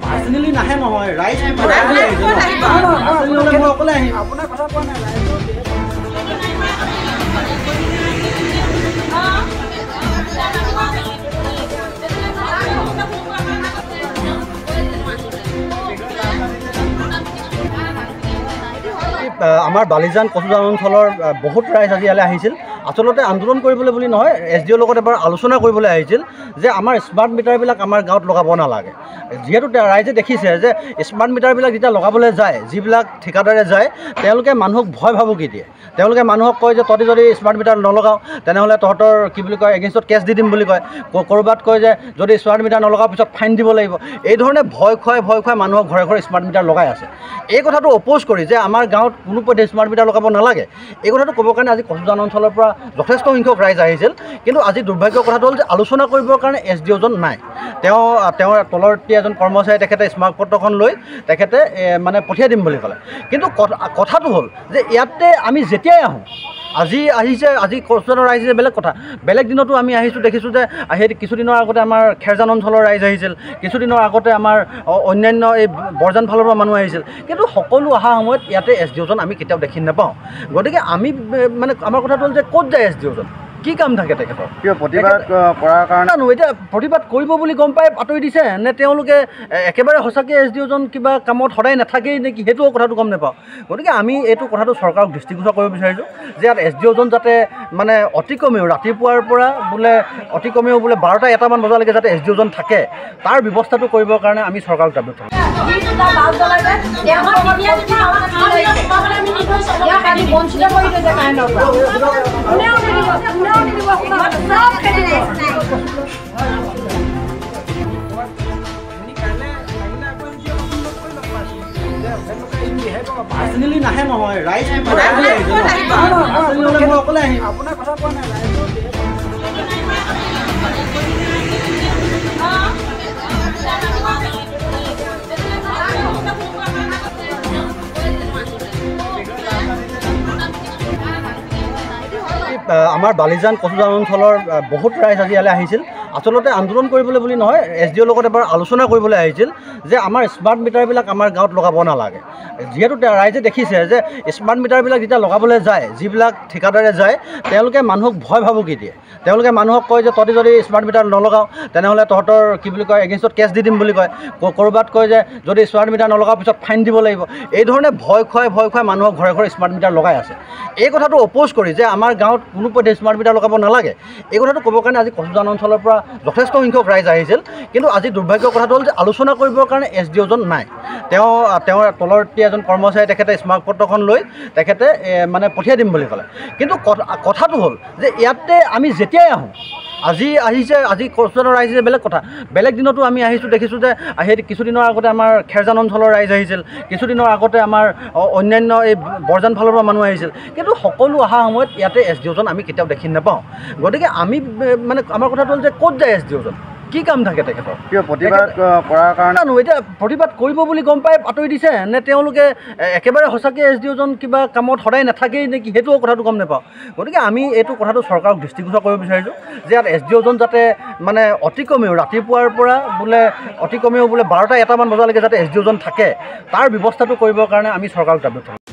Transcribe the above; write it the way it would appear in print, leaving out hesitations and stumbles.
personally নাহে নহয় ৰাইজ অকলে আহিম আপোনাৰ কথা কোৱা নাই আমাৰ বালিজান কচুজান অঞ্চলৰ বহুত ৰাইজ আজি ইয়ালৈ আহিছিল আচলতে আন্দোলন কৰিবলৈ বুলি নহয় SDOৰ লগত এবাৰ আলোচনা কৰিবলৈ আহিছিল যে আমাৰ স্মাৰ্ট মিটাৰবিলাক আমাৰ গাঁৱত লগাব নালাগে যিহেতু ৰাইজে দেখিছে যে স্মাৰ্ট মিটাৰবিলাক যেতিয়া লগাবলৈ যায় যিবিলাক ঠিকাদাৰে যায় তেওঁলোকে মানুহক ভয় ভাবুকি দিয়ে তেওঁলোকে মানুহক কয় যে তহঁতি যদি স্মাৰ্ট মিটাৰ নলগাওঁ তেনেহ'লে তহঁতৰ কি বুলি কয় এগেইনষ্টত কেছ দি দিম বুলি কয় ক'ৰবাত কয় যে যদি স্মাৰ্ট মিটাৰ নলগাওঁ পিছত ফাইন দিব লাগিব এই ধৰণে ভয় খুৱাই মানুহক ঘৰে ঘৰে স্মাৰ্ট মিটাৰ লগাই আছে এই কথাটো অপ'জ কৰি যে আমাৰ গাঁৱত কোনো পধ্যে স্মাৰ্ট মিটাৰ লগাব নালাগে এই কথাটো ক'বৰ কাৰণে আজি কচুজান অঞ্চলৰ পৰা যথেষ্ট সংখ্যক ৰাইজ আহিছিল কিন্তু আজি দুৰ্ভাগ্যৰ কথাটো হ'ল যে আলোচনা কৰিবৰ কাৰণে SDOজন নাই তেওঁৰ তলৰতি এজন কৰ্মচাৰী তেখেতে স্মাৰকপত্ৰখন লৈ তেখেতে মানে পঠিয়াই দিম বুলি ক'লে কিন্তু কথাটো হ'ল যে ইয়াতে আমি যেতিয়াই আহোঁ আজি আহিছে আজি কচুজানৰ ৰাইজ বেলেগ কথা বেলেগ দিনতো আমি আহিছোঁ দেখিছোঁ যে সেই কিছুদিনৰ আগতে আমাৰ খেৰজান অঞ্চলৰ ৰাইজ আহিছিল কিছুদিনৰ আগতে আমাৰ অন্যান্য এই বৰজান ফালৰ পৰা মানুহ আহিছিল কিন্তু সকলো অহা সময়ত ইয়াতে SDOজন আমি কেতিয়াও দেখি নাপাওঁ গতিকে আমি মানে আমাৰ কথাটো হ'ল যে ক'ত যায় SDOজন কি কাম থাকে তেখেতৰ কিয় প্ৰতিবাদ কৰাৰ কাৰণে এতিয়া প্ৰতিবাদ কৰিব বুলি গম পাই আঁতৰি দিছে নে তেওঁলোকে একেবাৰে সঁচাকৈ SDOজন কিবা কামত সদায় নাথাকেই নেকি সেইটো কথাটো গম নাপাওঁ গতিকে আমি এইটো কথাটো চৰকাৰক দৃষ্টিগোচৰ কৰিব বিচাৰিছোঁ যে ইয়াত SDOজন যাতে মানে অতি কমেও ৰাতিপুৱাৰ পৰা বোলে অতি কমেও বোলে 12টা 1টামান বজালৈকে যাতে SDOজন থাকে তাৰ ব্যৱস্থাটো কৰিবৰ কাৰণে আমি চৰকাৰক দাবী কৰিছোঁ পাৰ্চনেলি নাহে নহয় ৰাইজ অকলে আহিম আপোনাৰ কথা কোৱা নাই আমাৰ বালিজান কচুজান অঞ্চলৰ বহুত ৰাইজ আজি ইয়ালৈ আহিছিল আচলতে আন্দোলন কৰিবলৈ বুলি নহয় SDOৰ লগত এবাৰ আলোচনা কৰিবলৈ আহিছিল যে আমাৰ স্মাৰ্ট মিটাৰবিলাক আমাৰ গাঁৱত লগাব নালাগে যিহেতু ৰাইজে দেখিছে যে স্মাৰ্ট মিটাৰবিলাক যেতিয়া লগাবলৈ যায় যিবিলাক ঠিকাদাৰে যায় তেওঁলোকে মানুহক ভয় ভাবুকি দিয়ে তেওঁলোকে মানুহক কয় যে তহঁতি যদি স্মাৰ্ট মিটাৰ নলগাওঁ তেনেহ'লে তহঁতৰ কি বুলি কয় এগেইনষ্টত কেছ দি দিম বুলি কয় ক'ৰবাত কয় যে যদি স্মাৰ্ট মিটাৰ নলগাওঁ পিছত ফাইন দিব লাগিব এই ধৰণে ভয় খুৱাই মানুহক ঘৰে ঘৰে স্মাৰ্ট মিটাৰ লগাই আছে এই কথাটো অপ'জ কৰি যে আমাৰ গাঁৱত কোনো পধ্যে স্মাৰ্ট মিটাৰ লগাব নালাগে এই কথাটো ক'বৰ কাৰণে আজি কচুজান অঞ্চলৰ পৰা যথেষ্ট সংখ্যক ৰাইজ আহিছিল কিন্তু আজি দুৰ্ভাগ্যৰ কথাটো হ'ল যে আলোচনা কৰিবৰ কাৰণে SDOজন নাই তেওঁৰ তলৰতি এজন কৰ্মচাৰী তেখেতে স্মাৰকপত্ৰখন লৈ তেখেতে মানে পঠিয়াই দিম বুলি ক'লে কিন্তু কথাটো হ'ল যে ইয়াতে আমি যেতিয়াই আহোঁ আজি আহিছে আজি কচুজানৰ ৰাইজ বেলেগ কথা বেলেগ দিনতো আমি আহিছোঁ দেখিছোঁ যে সেই কিছুদিনৰ আগতে আমাৰ খেৰজান অঞ্চলৰ ৰাইজ আহিছিল কিছুদিনৰ আগতে আমাৰ অন্যান্য এই বৰজান ফালৰ পৰা মানুহ আহিছিল কিন্তু সকলো অহা সময়ত ইয়াতে SDOজন আমি কেতিয়াও দেখি নাপাওঁ গতিকে আমি মানে আমাৰ কথাটো হ'ল যে ক'ত যায় SDOজন কি কাম থাকে তেখেতৰ কিয় প্ৰতিবাদ কৰাৰ কাৰণে এতিয়া প্ৰতিবাদ কৰিব বুলি গম পাই আঁতৰি দিছে নে তেওঁলোকে একেবাৰে সঁচাকৈ SDOজন কিবা কামত সদায় নাথাকেই নেকি সেইটো কথাটো গম নাপাওঁ গতিকে আমি এইটো কথাটো চৰকাৰক দৃষ্টিগোচৰ কৰিব বিচাৰিছোঁ যে ইয়াত SDOজন যাতে মানে অতি কমেও ৰাতিপুৱাৰ পৰা বোলে অতি কমেও বোলে 12টা 1টামান বজালৈকে যাতে SDOজন থাকে তাৰ ব্যৱস্থাটো কৰিবৰ কাৰণে আমি চৰকাৰক দাবী কৰিছোঁ